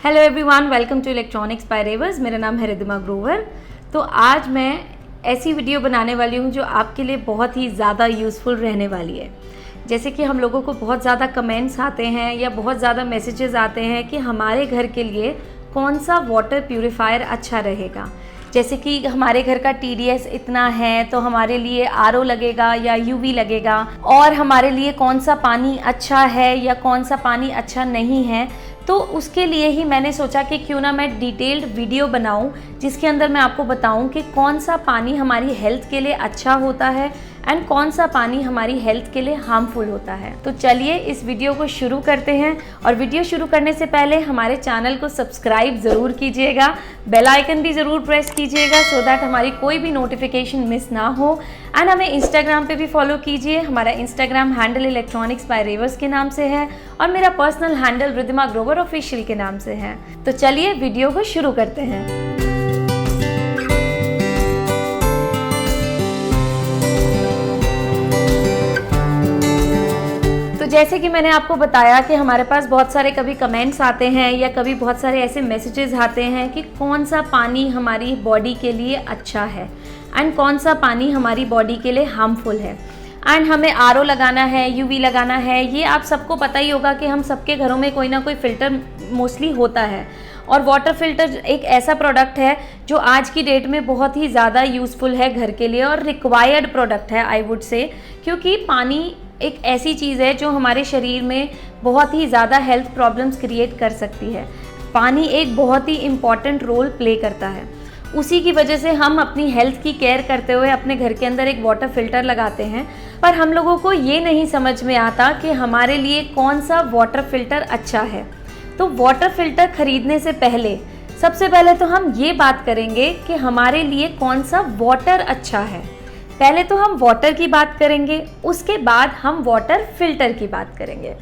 Hello everyone, welcome to electronics by Revers. मेरा नाम है रिद्धिमा ग्रोवर। तो आज मैं ऐसी वीडियो बनाने वाली हूँ जो आपके लिए बहुत ही ज़्यादा यूज़फुल रहने वाली है। जैसे कि हम लोगों को बहुत ज़्यादा कमेंट्स आते हैं या बहुत ज़्यादा मैसेजेस आते हैं कि हमारे घर के लिए कौन सा वाटर प्यूरीफायर अच्छा रहेगा। जैसे कि हमारे घर का TDS इतना है तो हमारे लिए RO लगेगा या UV लगेगा, और हमारे लिए कौन सा पानी अच्छा है या कौन सा पानी अच्छा नहीं है। तो उसके लिए ही मैंने सोचा कि क्यों ना मैं डिटेल्ड वीडियो बनाऊं जिसके अंदर मैं आपको बताऊं कि कौन सा पानी हमारी हेल्थ के लिए अच्छा होता है एंड कौन सा पानी हमारी हेल्थ के लिए हार्मफुल होता है। तो चलिए इस वीडियो को शुरू करते हैं। और वीडियो शुरू करने से पहले हमारे चैनल को सब्सक्राइब ज़रूर कीजिएगा, बेल आइकन भी ज़रूर प्रेस कीजिएगा सो दैट हमारी कोई भी नोटिफिकेशन मिस ना हो। एंड हमें इंस्टाग्राम पे भी फॉलो कीजिए। हमारा इंस्टाग्राम हैंडल इलेक्ट्रॉनिक्स बाय रेवर्स के नाम से है और मेरा personal handle Riddhima Grover official के नाम से है। तो चलिए वीडियो को शुरू करते हैं। जैसे कि मैंने आपको बताया कि हमारे पास बहुत सारे कभी कमेंट्स आते हैं या कभी बहुत सारे ऐसे मैसेजेस आते हैं कि कौन सा पानी हमारी बॉडी के लिए अच्छा है एंड कौन सा पानी हमारी बॉडी के लिए हार्मफुल है। एंड हमें RO लगाना है, UV लगाना है। ये आप सबको पता ही होगा कि हम सबके घरों में कोई ना कोई फ़िल्टर मोस्टली होता है। और वाटर फ़िल्टर एक ऐसा प्रोडक्ट है जो आज की डेट में बहुत ही ज़्यादा यूज़फुल है घर के लिए और रिक्वायर्ड प्रोडक्ट है आई वुड से, क्योंकि पानी एक ऐसी चीज़ है जो हमारे शरीर में बहुत ही ज़्यादा हेल्थ प्रॉब्लम्स क्रिएट कर सकती है। पानी एक बहुत ही इम्पॉर्टेंट रोल प्ले करता है। उसी की वजह से हम अपनी हेल्थ की केयर करते हुए अपने घर के अंदर एक वाटर फ़िल्टर लगाते हैं, पर हम लोगों को ये नहीं समझ में आता कि हमारे लिए कौन सा वाटर फ़िल्टर अच्छा है। तो वाटर फ़िल्टर ख़रीदने से पहले सबसे पहले तो हम ये बात करेंगे कि हमारे लिए कौन सा वाटर अच्छा है। पहले तो हम वाटर की बात करेंगे, उसके बाद हम वाटर फ़िल्टर की बात करेंगे।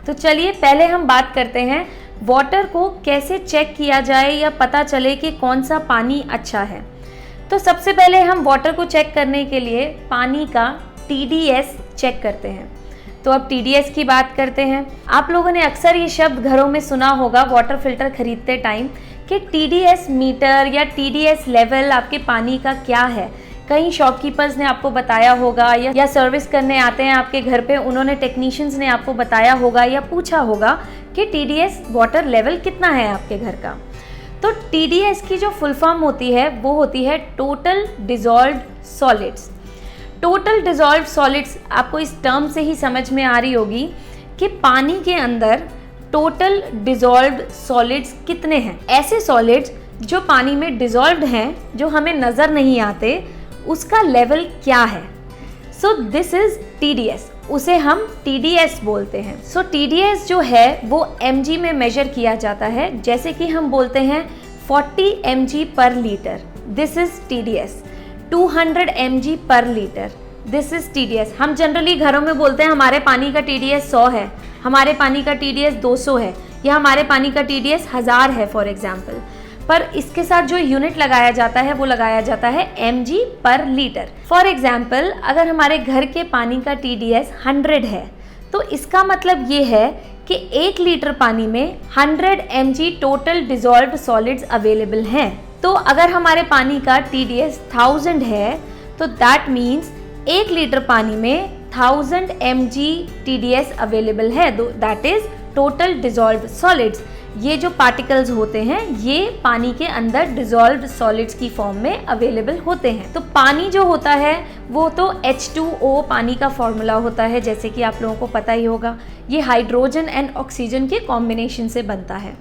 तो चलिए पहले हम बात करते हैं वाटर को कैसे चेक किया जाए या पता चले कि कौन सा पानी अच्छा है। तो सबसे पहले हम वाटर को चेक करने के लिए पानी का TDS चेक करते हैं। तो अब TDS की बात करते हैं। आप लोगों ने अक्सर ये शब्द घरों में सुना होगा वाटर फ़िल्टर ख़रीदते टाइम कि TDS मीटर या TDS लेवल आपके पानी का क्या है। कई शॉपकीपर्स ने आपको बताया होगा या सर्विस करने आते हैं आपके घर पे, उन्होंने टेक्नीशियंस ने आपको बताया होगा या पूछा होगा कि TDS वाटर लेवल कितना है आपके घर का। तो TDS की जो फुल फॉर्म होती है वो होती है total dissolved solids. Total dissolved solids आपको इस टर्म से ही समझ में आ रही होगी कि पानी के अंदर टोटल डिज़ोल्व्ड सॉलिड्स कितने हैं। ऐसे सॉलिड्स जो पानी में डिज़ोल्व्ड हैं, जो हमें नज़र नहीं आते, उसका लेवल क्या है। सो दिस इज TDS, उसे हम TDS बोलते हैं। सो TDS जो है वो mg में मेजर किया जाता है। जैसे कि हम बोलते हैं 40 mg पर litre, this is TDS। 200 mg पर लीटर, दिस इज TDS। हम जनरली घरों में बोलते हैं हमारे पानी का TDS 100 है, हमारे पानी का TDS 200 है या हमारे पानी का TDS 1000 है फॉर एग्जाम्पल। पर इसके साथ जो यूनिट लगाया जाता है वो लगाया जाता है mg पर लीटर। फॉर एग्जाम्पल अगर हमारे घर के पानी का TDS 100 है तो इसका मतलब ये है कि 1 लीटर पानी में 100 mg total dissolved solids available हैं। तो अगर हमारे पानी का TDS 1000 है तो दैट मीन्स 1 लीटर पानी में 1000 mg TDS अवेलेबल है, that is total dissolved solids. ये जो पार्टिकल्स होते हैं ये पानी के अंदर डिज़ोल्व्ड सॉलिड्स की फॉर्म में अवेलेबल होते हैं। तो पानी जो होता है वो तो H2O पानी का फॉर्मूला होता है, जैसे कि आप लोगों को पता ही होगा। ये हाइड्रोजन एंड ऑक्सीजन के कॉम्बिनेशन से बनता है।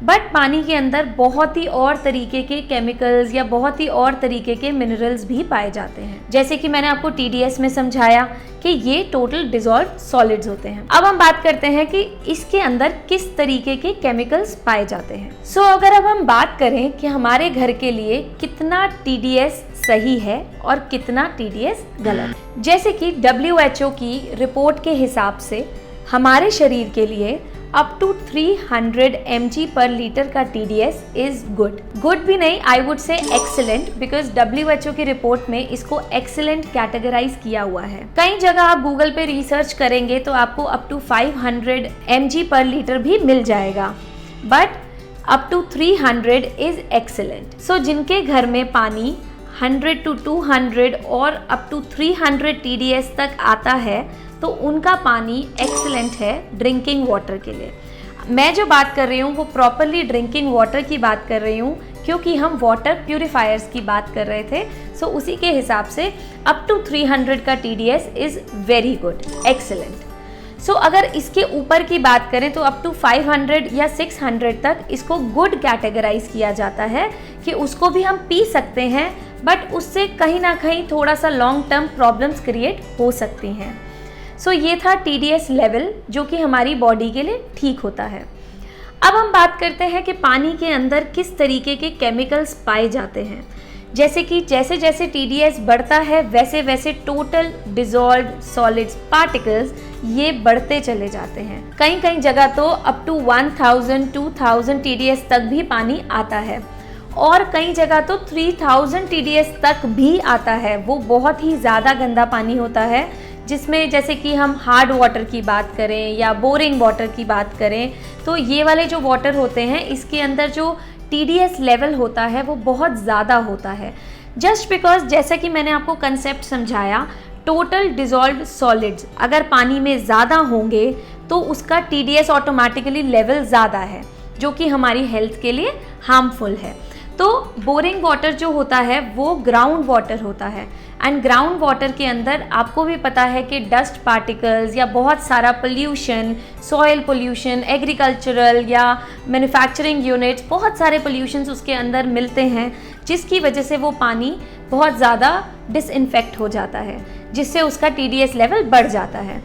बट पानी के अंदर बहुत ही और तरीके के केमिकल्स या बहुत ही और तरीके के मिनरल्स भी पाए जाते हैं, जैसे कि मैंने आपको TDS में समझाया कि ये टोटल डिज़ोल्व्ड सॉलिड्स होते हैं। अब हम बात करते हैं कि इसके अंदर किस तरीके के केमिकल्स पाए जाते हैं। सो अगर अब हम बात करें कि हमारे घर के लिए कितना TDS सही है और कितना TDS गलत, जैसे कि WHO की रिपोर्ट के हिसाब से हमारे शरीर के लिए अप टू 300 mg पर लीटर का TDS इज गुड भी नहीं, I would say excellent, because WHO की रिपोर्ट में इसको एक्सीलेंट कैटेगराइज किया हुआ है। कई जगह आप गूगल पे रिसर्च करेंगे तो आपको अप टू 500 mg पर लीटर भी मिल जाएगा। But up to 300 is excellent. So जिनके घर में पानी 100 to 200 और अप टू 300 TDS तक आता है तो उनका पानी एक्सेलेंट है ड्रिंकिंग वाटर के लिए। मैं जो बात कर रही हूँ वो प्रॉपरली ड्रिंकिंग वाटर की बात कर रही हूँ, क्योंकि हम वाटर प्यूरिफायर्स की बात कर रहे थे। सो उसी के हिसाब से अप टू 300 का TDS is very good, excellent. So अगर इसके ऊपर की बात करें तो अप टू 500 या 600 तक इसको गुड कैटेगराइज किया जाता है कि उसको भी हम पी सकते हैं, बट उससे कहीं ना कहीं थोड़ा सा लॉन्ग टर्म प्रॉब्लम्स क्रिएट हो सकती हैं। सो ये था TDS लेवल जो कि हमारी बॉडी के लिए ठीक होता है। अब हम बात करते हैं कि पानी के अंदर किस तरीके के केमिकल्स पाए जाते हैं। जैसे कि जैसे जैसे TDS बढ़ता है वैसे वैसे टोटल डिसॉल्व्ड सॉलिड्स पार्टिकल्स ये बढ़ते चले जाते हैं। कई कई जगह तो अप टू 1000 2000 TDS तक भी पानी आता है और कई जगह तो 3000 TDS तक भी आता है। वो बहुत ही ज़्यादा गंदा पानी होता है, जिसमें जैसे कि हम हार्ड वाटर की बात करें या बोरिंग वाटर की बात करें तो ये वाले जो वाटर होते हैं इसके अंदर जो TDS लेवल होता है वो बहुत ज़्यादा होता है। जस्ट बिकॉज जैसा कि मैंने आपको कंसेप्ट समझाया, टोटल डिसॉल्व्ड सॉलिड्स अगर पानी में ज़्यादा होंगे तो उसका TDS ऑटोमेटिकली लेवल ज़्यादा है, जो कि हमारी हेल्थ के लिए हार्मफुल है। तो बोरिंग वाटर जो होता है वो ग्राउंड वाटर होता है, एंड ग्राउंड वाटर के अंदर आपको भी पता है कि डस्ट पार्टिकल्स या बहुत सारा पोल्यूशन, सॉइल पोल्यूशन, एग्रीकल्चरल या मैन्युफैक्चरिंग यूनिट्स, बहुत सारे पोल्यूशंस उसके अंदर मिलते हैं, जिसकी वजह से वो पानी बहुत ज़्यादा डिसइंफेक्ट हो जाता है, जिससे उसका TDS लेवल बढ़ जाता है।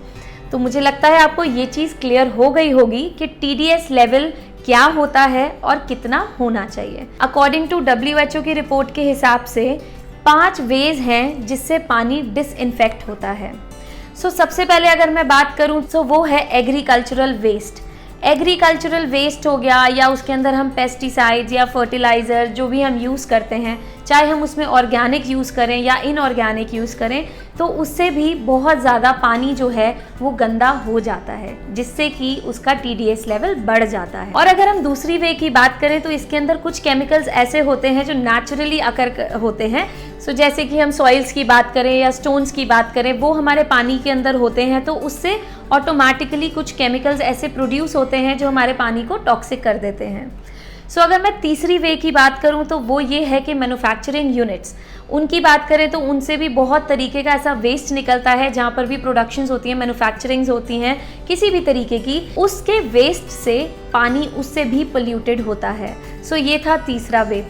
तो मुझे लगता है आपको ये चीज़ क्लियर हो गई होगी कि TDS लेवल क्या होता है और कितना होना चाहिए। अकॉर्डिंग टू WHO की रिपोर्ट के हिसाब से 5 वेज हैं जिससे पानी डिसइंफेक्ट होता है। सो सबसे पहले अगर मैं बात करूं तो वो है एग्रीकल्चरल वेस्ट। एग्रीकल्चरल वेस्ट हो गया या उसके अंदर हम पेस्टिसाइड्स या फर्टिलाइज़र जो भी हम यूज़ करते हैं, चाहे हम उसमें ऑर्गेनिक यूज़ करें या इनऑर्गेनिक यूज़ करें, तो उससे भी बहुत ज़्यादा पानी जो है वो गंदा हो जाता है, जिससे कि उसका TDS लेवल बढ़ जाता है। और अगर हम दूसरी वे की बात करें तो इसके अंदर कुछ केमिकल्स ऐसे होते हैं जो नेचुरली अकर होते हैं। सो जैसे कि हम सॉइल्स की बात करें या स्टोन्स की बात करें, वो हमारे पानी के अंदर होते हैं, तो उससे ऑटोमेटिकली कुछ केमिकल्स ऐसे प्रोड्यूस होते हैं जो हमारे पानी को टॉक्सिक कर देते हैं। सो अगर मैं तीसरी वे की बात करूं तो वो ये है कि मैन्युफैक्चरिंग यूनिट्स, उनकी बात करें तो उनसे भी बहुत तरीके का ऐसा वेस्ट निकलता है, जहाँ पर भी प्रोडक्शंस होती हैं, मैन्युफैक्चरिंग्स होती हैं किसी भी तरीके की, उसके वेस्ट से पानी उससे भी पोल्यूटेड होता है। सो ये था तीसरा वे।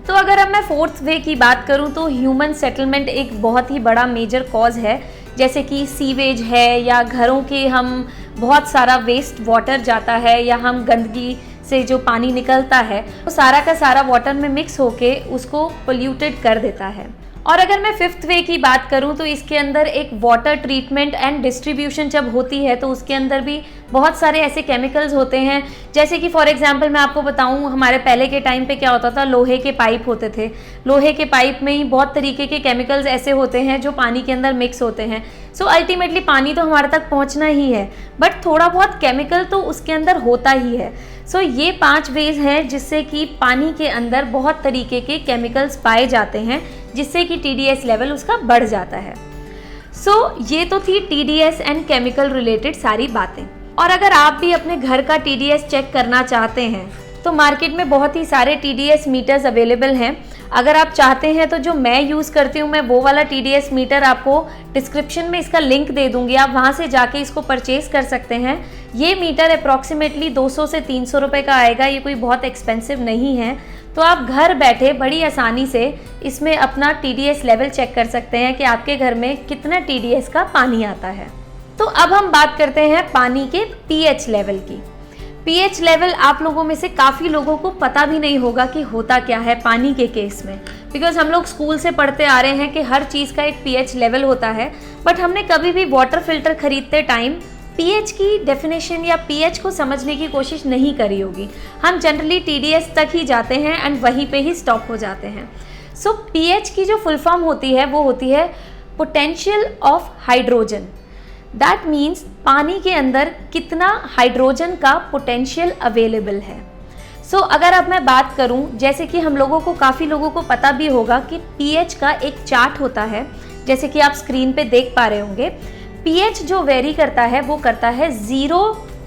तो अगर अब मैं फोर्थ वे की बात करूं तो ह्यूमन सेटलमेंट एक बहुत ही बड़ा मेजर कॉज है, जैसे कि सीवेज है या घरों के हम बहुत सारा वेस्ट वाटर जाता है या हम गंदगी से जो पानी निकलता है वो सारा का सारा वाटर में मिक्स होके उसको पोल्यूटेड कर देता है। और अगर मैं फिफ्थ वे की बात करूं तो इसके अंदर एक वाटर ट्रीटमेंट एंड डिस्ट्रीब्यूशन जब होती है तो उसके अंदर भी बहुत सारे ऐसे केमिकल्स होते हैं, जैसे कि फॉर एग्जांपल मैं आपको बताऊं, हमारे पहले के टाइम पे क्या होता था, लोहे के पाइप होते थे। लोहे के पाइप में ही बहुत तरीके के केमिकल्स ऐसे होते हैं जो पानी के अंदर मिक्स होते हैं। सो अल्टीमेटली पानी तो हमारे तक पहुंचना ही है, बट थोड़ा बहुत केमिकल तो उसके अंदर होता ही है। सो ये 5 वेज हैं जिससे कि पानी के अंदर बहुत तरीके के केमिकल्स पाए जाते हैं, जिससे कि TDS लेवल उसका बढ़ जाता है। सो ये तो थी TDS एंड केमिकल रिलेटेड सारी बातें। और अगर आप भी अपने घर का TDS चेक करना चाहते हैं तो मार्केट में बहुत ही सारे TDS मीटर्स अवेलेबल हैं। अगर आप चाहते हैं तो जो मैं यूज़ करती हूँ, मैं वो वाला TDS मीटर आपको डिस्क्रिप्शन में इसका लिंक दे दूँगी, आप वहाँ से जाके इसको परचेज़ कर सकते हैं। ये मीटर अप्रॉक्सीमेटली 200 से 300 रुपये का आएगा, ये कोई बहुत एक्सपेंसिव नहीं है। तो आप घर बैठे बड़ी आसानी से इसमें अपना TDS लेवल चेक कर सकते हैं कि आपके घर में कितना TDS का पानी आता है। तो अब हम बात करते हैं पानी के pH लेवल की। pH लेवल आप लोगों में से काफ़ी लोगों को पता भी नहीं होगा कि होता क्या है पानी के केस में, बिकॉज हम लोग स्कूल से पढ़ते आ रहे हैं कि हर चीज़ का एक pH लेवल होता है, बट हमने कभी भी वाटर फिल्टर खरीदते टाइम pH की डेफिनेशन या pH को समझने की कोशिश नहीं करी होगी। हम जनरली TDS तक ही जाते हैं एंड वहीं पे ही स्टॉप हो जाते हैं। सो pH की जो फुल फॉर्म होती है वो होती है potential of hydrogen. That means पानी के अंदर कितना हाइड्रोजन का पोटेंशियल अवेलेबल है। अगर अब मैं बात करूं, जैसे कि हम लोगों को, काफ़ी लोगों को पता भी होगा कि पीएच का एक चार्ट होता है, जैसे कि आप स्क्रीन पे देख पा रहे होंगे। पीएच जो वेरी करता है वो करता है 0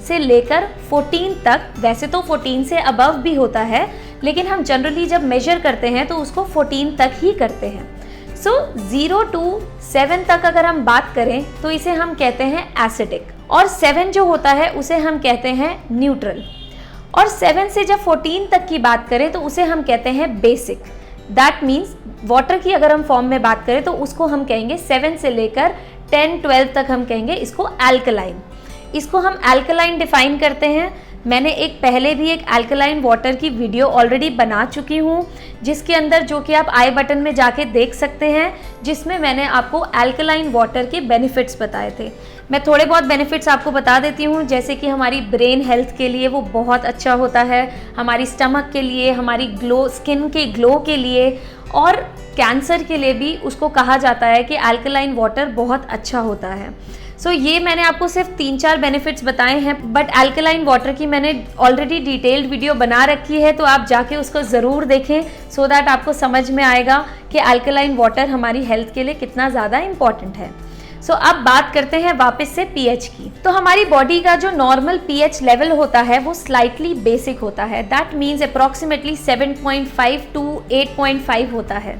से लेकर 14 तक। वैसे तो 14 से अबव भी होता है, लेकिन हम जनरली जब मेजर करते हैं तो उसको 14 तक ही करते हैं। 0 to 7 तक अगर हम बात करें तो इसे हम कहते हैं एसिडिक, और 7 जो होता है उसे हम कहते हैं न्यूट्रल, और 7 से जब 14 तक की बात करें तो उसे हम कहते हैं बेसिक। दैट मीन्स वाटर की अगर हम फॉर्म में बात करें तो उसको हम कहेंगे 7 से लेकर 10-12 तक हम कहेंगे इसको अल्कलाइन। इसको हम अल्कलाइन डिफाइन करते हैं। मैंने पहले भी एक अल्कलाइन वाटर की वीडियो ऑलरेडी बना चुकी हूँ, जिसके अंदर, जो कि आप आई बटन में जाके देख सकते हैं, जिसमें मैंने आपको अल्कलाइन वाटर के बेनिफिट्स बताए थे। मैं थोड़े बहुत बेनिफिट्स आपको बता देती हूँ, जैसे कि हमारी ब्रेन हेल्थ के लिए वो बहुत अच्छा होता है, हमारी स्टमक के लिए, हमारी स्किन के ग्लो के लिए, और कैंसर के लिए भी उसको कहा जाता है कि अल्कलाइन वाटर बहुत अच्छा होता है। ये मैंने आपको सिर्फ 3-4 बेनिफिट्स बताए हैं, बट अल्कलाइन वाटर की मैंने ऑलरेडी डिटेल्ड वीडियो बना रखी है, तो आप जाके उसको ज़रूर देखें, सो दैट आपको समझ में आएगा कि अल्कलाइन वाटर हमारी हेल्थ के लिए कितना ज़्यादा इम्पॉर्टेंट है। अब बात करते हैं वापस से पीएच की। तो हमारी बॉडी का जो नॉर्मल पीएच लेवल होता है वो स्लाइटली बेसिक होता है। दैट मीन्स अप्रॉक्सीमेटली 7.5 to 8.5 होता है।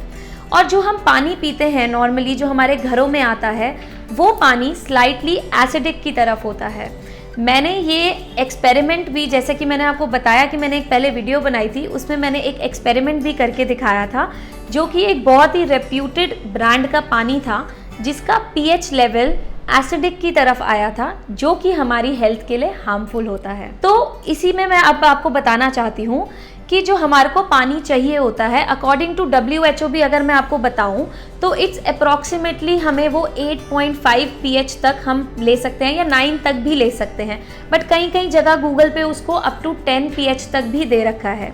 और जो हम पानी पीते हैं नॉर्मली, जो हमारे घरों में आता है, वो पानी स्लाइटली एसिडिक की तरफ होता है। मैंने ये एक्सपेरिमेंट भी, जैसे कि मैंने आपको बताया कि मैंने एक पहले वीडियो बनाई थी, उसमें मैंने एक एक्सपेरिमेंट भी करके दिखाया था, जो कि एक बहुत ही रेप्यूटेड ब्रांड का पानी था, जिसका पीएच लेवल एसिडिक की तरफ आया था, जो कि हमारी हेल्थ के लिए हार्मफुल होता है। तो इसी में मैं अब आपको बताना चाहती हूँ कि जो हमारे को पानी चाहिए होता है, अकॉर्डिंग टू WHO भी अगर मैं आपको बताऊं तो इट्स अप्रॉक्सीमेटली हमें वो 8.5 पीएच तक हम ले सकते हैं, या 9 तक भी ले सकते हैं, बट कई कई जगह गूगल पे उसको अप टू 10 पीएच तक भी दे रखा है।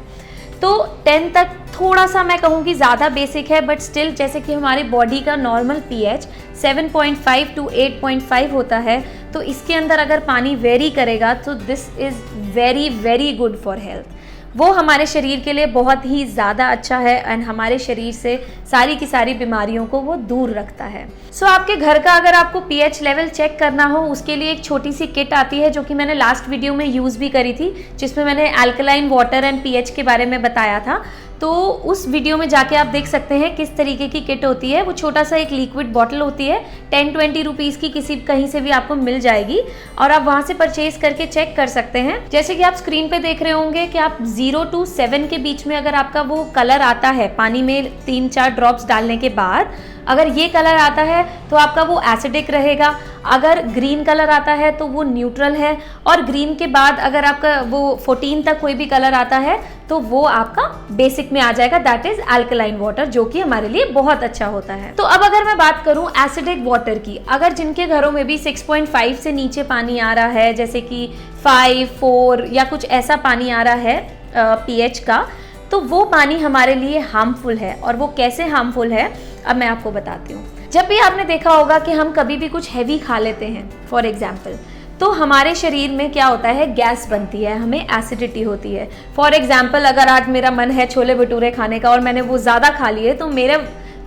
तो 10 तक थोड़ा सा मैं कहूँगी ज़्यादा बेसिक है, बट स्टिल जैसे कि हमारी बॉडी का नॉर्मल पीएच 7.5 to 8.5 होता है, तो इसके अंदर अगर पानी वेरी करेगा तो this is very very good for health. वो हमारे शरीर के लिए बहुत ही ज़्यादा अच्छा है, एंड हमारे शरीर से सारी की सारी बीमारियों को वो दूर रखता है। आपके घर का अगर आपको पीएच लेवल चेक करना हो, उसके लिए एक छोटी सी किट आती है, जो कि मैंने लास्ट वीडियो में यूज़ भी करी थी, जिसमें मैंने अल्कलाइन वाटर एंड पीएच के बारे में बताया था। तो उस वीडियो में जाके आप देख सकते हैं किस तरीके की किट होती है। वो छोटा सा एक लिक्विड बॉटल होती है, 10-20 रुपीज़ की, कहीं से भी आपको मिल जाएगी, और आप वहाँ से परचेज करके चेक कर सकते हैं। जैसे कि आप स्क्रीन पे देख रहे होंगे कि आप 0 to 7 के बीच में अगर आपका वो कलर आता है, पानी में 3-4 ड्रॉप्स डालने के बाद अगर ये कलर आता है तो आपका वो एसिडिक रहेगा, अगर ग्रीन कलर आता है तो वो न्यूट्रल है, और ग्रीन के बाद अगर आपका वो 14 तक कोई भी कलर आता है तो वो आपका बेसिक में आ जाएगा, दैट इज अल्कलाइन वाटर, जो कि हमारे लिए बहुत अच्छा होता है। तो अब अगर मैं बात करूं एसिडिक वाटर की, अगर जिनके घरों में भी 6.5 से नीचे पानी आ रहा है, जैसे कि 5, 4 या कुछ ऐसा पानी आ रहा है पीएच का, तो वो पानी हमारे लिए हार्मफुल है। और वो कैसे हार्मफुल है अब मैं आपको बताती हूँ। जब भी आपने देखा होगा कि हम कभी भी कुछ हैवी खा लेते हैं फॉर एग्जाम्पल, तो हमारे शरीर में क्या होता है, गैस बनती है, हमें एसिडिटी होती है। फॉर एग्जाम्पल अगर आज मेरा मन है छोले भटूरे खाने का और मैंने वो ज़्यादा खा लिए, तो मेरा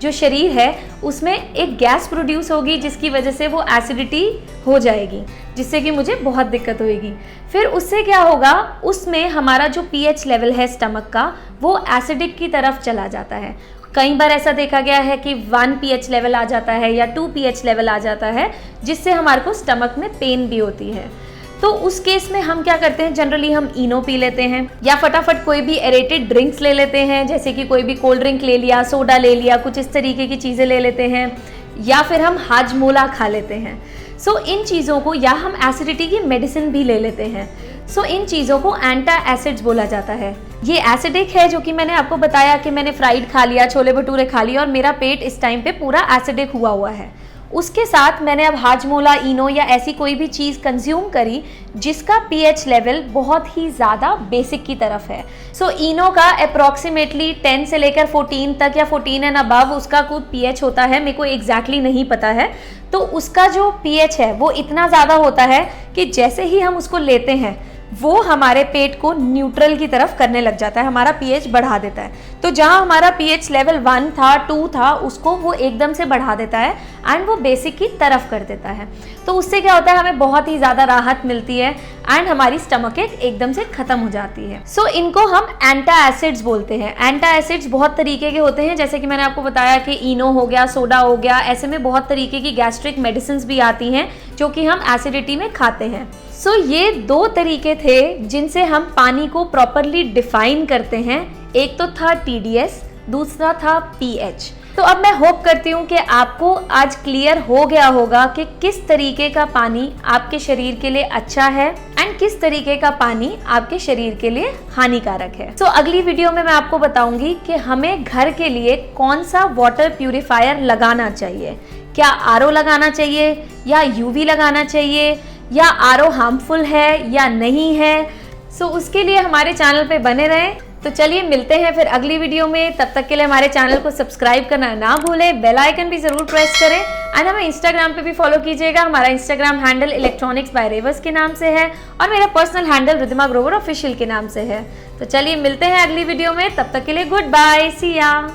जो शरीर है उसमें एक गैस प्रोड्यूस होगी, जिसकी वजह से वो एसिडिटी हो जाएगी, जिससे कि मुझे बहुत दिक्कत होगी। फिर उससे क्या होगा, उसमें हमारा जो पीएच लेवल है स्टमक का, वो एसिडिक की तरफ चला जाता है। कई बार ऐसा देखा गया है कि 1 पीएच लेवल आ जाता है या 2 पीएच लेवल आ जाता है, जिससे हमारे को स्टमक में पेन भी होती है। तो उस केस में हम क्या करते हैं, जनरली हम इनो पी लेते हैं, या फटाफट कोई भी एरेटेड ड्रिंक्स ले लेते हैं, जैसे कि कोई भी कोल्ड ड्रिंक ले लिया, सोडा ले लिया, कुछ इस तरीके की चीज़ें ले लेते हैं, या फिर हम हाजमोला खा लेते हैं। इन चीज़ों को, या हम एसिडिटी की मेडिसिन भी ले लेते हैं। इन चीज़ों को एंटा एसिड्स बोला जाता है। ये एसिडिक है, जो कि मैंने आपको बताया कि मैंने फ्राइड खा लिया, छोले भटूरे खा लिया और मेरा पेट इस टाइम पे पूरा एसिडिक हुआ है। उसके साथ मैंने अब हाजमोला, इनो या ऐसी कोई भी चीज़ कंज्यूम करी जिसका पीएच लेवल बहुत ही ज़्यादा बेसिक की तरफ है। इनो का अप्रॉक्सीमेटली 10 से लेकर 14 तक या 14 एंड अबव उसका कुछ पीएच होता है, मेरे को एग्जैक्टली नहीं पता है। तो उसका जो पीएच है वो इतना ज़्यादा होता है कि जैसे ही हम उसको लेते हैं वो हमारे पेट को न्यूट्रल की तरफ करने लग जाता है, हमारा पीएच बढ़ा देता है। तो जहाँ हमारा पीएच लेवल 1 था, 2 था, उसको वो एकदम से बढ़ा देता है एंड वो बेसिक की तरफ कर देता है। तो उससे क्या होता है, हमें बहुत ही ज़्यादा राहत मिलती है एंड हमारी स्टमक एक एकदम से ख़त्म हो जाती है। सो इनको हम एंटासिड्स बोलते हैं। एंटासिड्स बहुत तरीके के होते हैं, जैसे कि मैंने आपको बताया कि इनो हो गया, सोडा हो गया, ऐसे में बहुत तरीके की गैस्ट्रिक मेडिसिन भी आती हैं जो कि हम एसिडिटी में खाते हैं। सो ये 2 तरीके थे जिनसे हम पानी को प्रॉपरली डिफाइन करते हैं। एक तो था TDS, दूसरा था pH। तो अब मैं होप करती हूँ कि आपको आज क्लियर हो गया होगा कि किस तरीके का पानी आपके शरीर के लिए अच्छा है एंड किस तरीके का पानी आपके शरीर के लिए हानिकारक है। तो अगली वीडियो में मैं आपको बताऊंगी कि हमें घर के लिए कौन सा वाटर प्यूरिफायर लगाना चाहिए। क्या RO लगाना चाहिए या UV लगाना चाहिए, या RO हार्मफुल है या नहीं है। सो उसके लिए हमारे चैनल पे बने रहें। तो चलिए मिलते हैं फिर अगली वीडियो में। तब तक के लिए हमारे चैनल को सब्सक्राइब करना ना भूलें, बेल आइकन भी ज़रूर प्रेस करें एंड हमें इंस्टाग्राम पे भी फॉलो कीजिएगा। हमारा इंस्टाग्राम हैंडल इलेक्ट्रॉनिक्स बाय रेवर्स के नाम से है और मेरा personal handle Riddhima Grover official के नाम से है। तो चलिए मिलते हैं अगली वीडियो में, तब तक के लिए गुड बाय, सी या।